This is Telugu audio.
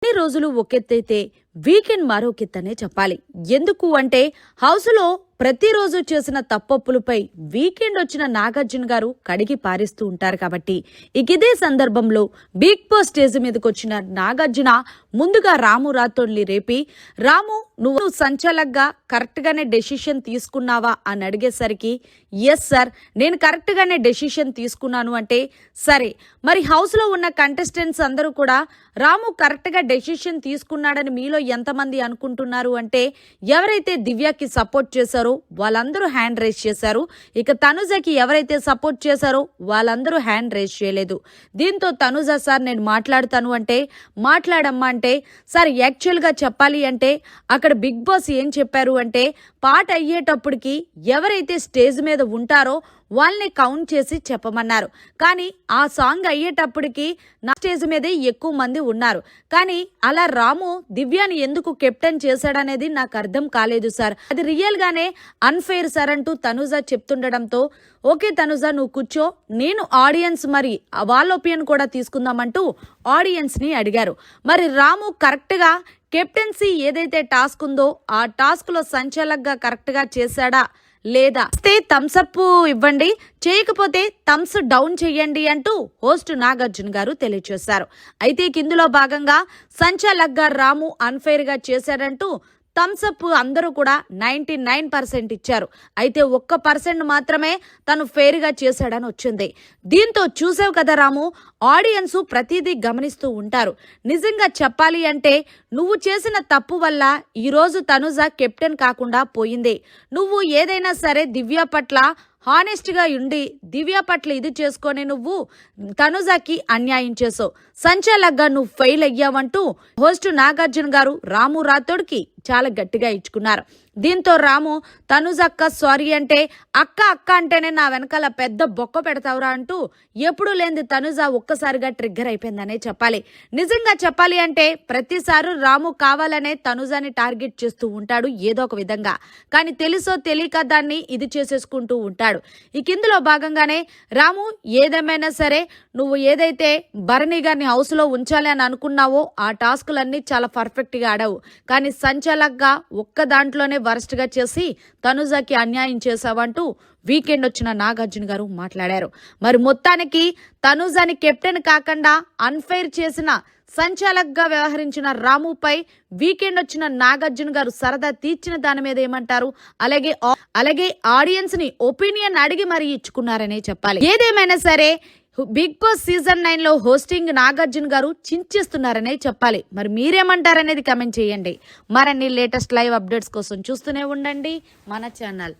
ఈ రోజులు ఒకెత్తైతే వీకెండ్ మరోకెత్తనే చెప్పాలి. ఎందుకు అంటే హౌస్లో ప్రతిరోజు చేసిన తప్పొప్పులపై వీకెండ్ వచ్చిన నాగార్జున గారు కడిగి పారేస్తూ ఉంటారు కాబట్టి ఇదే సందర్భంలో బిగ్ బాస్ స్టేజ్ మీదకి వచ్చిన నాగార్జున ముందుగా రాము రాథోడ్ని రేపి, రాము నువ్వు సంచలగ్గా కరెక్ట్ గానే డెసిషన్ తీసుకున్నావా అని అడిగేసరికి ఎస్ సార్ నేను కరెక్ట్ గానే డెసిషన్ తీసుకున్నాను అంటే, సరే మరి హౌస్ లో ఉన్న కంటెస్టెంట్స్ అందరూ కూడా రాము కరెక్ట్ గా డెసిషన్ తీసుకున్నాడని మీలో ఎంతమంది అనుకుంటున్నారు అంటే, ఎవరైతే దివ్యకి సపోర్ట్ చేశారో వాళ్ళందరూ హ్యాండ్ రేస్ చేశారు. ఇక తనుజకి ఎవరైతే సపోర్ట్ చేశారో వాళ్ళందరూ హ్యాండ్ రేస్ చేయలేదు. దీంతో తనుజ సార్ నేను మాట్లాడతాను అంటే, మాట్లాడమ్మా అంటే, సార్ యాక్చువల్ గా చెప్పాలి అంటే అక్కడ బిగ్ బాస్ ఏం చెప్పారు అంటే, పాట అయ్యేటప్పటికి ఎవరైతే స్టేజ్ మీద ఉంటారో వాళ్ళని కౌంట్ చేసి చెప్పమన్నారు. కానీ ఆ సాంగ్ అయ్యేటప్పటికి నా స్టేజ్ మీదే ఎక్కువ మంది ఉన్నారు. కానీ అలా రాము దివ్యాని ఎందుకు కెప్టెన్ చేశాడనేది నాకు అర్థం కాలేదు సార్, అది రియల్ గానే అన్ఫెయిర్ సార్ అంటూ తనుజ చెప్తుండడంతో, ఓకే తనుజ నువ్వు కూర్చో, నేను ఆడియన్స్ మరి వాళ్ళ ఒపీనియన్ కూడా తీసుకుందామంటూ ఆడియన్స్ ని అడిగారు. మరి రాము కరెక్ట్ గా కెప్టెన్సీ ఏదైతే టాస్క్ ఉందో ఆ టాస్క్ లో సంచలనంగా కరెక్ట్ గా చేశాడా లేదా, థమ్స్అప్ ఇవ్వండి, చేయకపోతే థమ్స్ డౌన్ చెయ్యండి అంటూ హోస్ట్ నాగార్జున గారు తెలియజేశారు. అయితే ఇందులో భాగంగా సంచలనంగా రాము అన్ఫెయిర్ గా చేశాడంటూ థమ్స్అప్ అందరూ కూడా 99% ఇచ్చారు. అయితే 1% మాత్రమే తను ఫెయిర్ గా చేశాడని వచ్చింది. దీంతో చూసావు కదా రాము, ఆడియన్స్ ప్రతిదీ గమనిస్తూ ఉంటారు. నిజంగా చెప్పాలి అంటే నువ్వు చేసిన తప్పు వల్ల ఈరోజు తనుజ కెప్టెన్ కాకుండా పోయింది. నువ్వు ఏదైనా సరే దివ్య పట్ల హానెస్ట్ గా ఉండి దివ్య పట్ల ఇది చేసుకొని నువ్వు తనుజకి అన్యాయం చేసావు. సంచలనంగా నువ్వు ఫెయిల్ అయ్యావంటూ హోస్ట్ నాగార్జున గారు రాము రాథోడ్కి చాలా గట్టిగా ఇచ్చుకున్నారు. దీంతో రాము తనుజక్క సారీ అంటే, అక్క అక్క అంటేనే నా వెనకాల పెద్ద బొక్క పెడతావురా అంటూ ఎప్పుడూ లేని తనుజ ఒక్కసారిగా ట్రిగ్గర్ అయిపోయిందనే చెప్పాలి. నిజంగా చెప్పాలి అంటే ప్రతిసారి రాము కావాలనే తనుజని టార్గెట్ చేస్తూ ఉంటాడు ఏదో ఒక విధంగా. కానీ తెలుసో తెలియక దాన్ని ఇది చేసేసుకుంటూ ఉంటాడు. ఇందులో భాగంగానే రాము ఏదేమైనా సరే నువ్వు ఏదైతే భరణి గారిని హౌస్ లో ఉంచాలి అని అనుకున్నావో ఆ టాస్కులన్నీ చాలా పర్ఫెక్ట్ గా ఆడావు. కానీ సంచలనంగా ఒక్క దాంట్లోనే వరస్ట్ గా చేసి తనుజకి అన్యాయం చేశావంటూ వీకెండ్ వచ్చిన నాగార్జున గారు మాట్లాడారు. మరి మొత్తానికి తనుజని కెప్టెన్ కాకుండా అన్ఫెయిర్ చేసిన, సంచలనంగా వ్యవహరించిన రాముపై వీకెండ్ వచ్చిన నాగార్జున గారు సరదా తీర్చిన దాని మీద ఏమంటారు, అలాగే ఆడియన్స్ ని ఒపీనియన్ అడిగి మరీ ఇచ్చుకున్నారనే చెప్పాలి. ఏదేమైనా సరే బిగ్ బాస్ సీజన్ 9 లో హోస్టింగ్ నాగార్జున గారు చించేస్తున్నారనే చెప్పాలి. మరి మీరేమంటారనేది కమెంట్ చేయండి. మరిన్ని లేటెస్ట్ లైవ్ అప్డేట్స్ కోసం చూస్తూనే ఉండండి మన ఛానల్.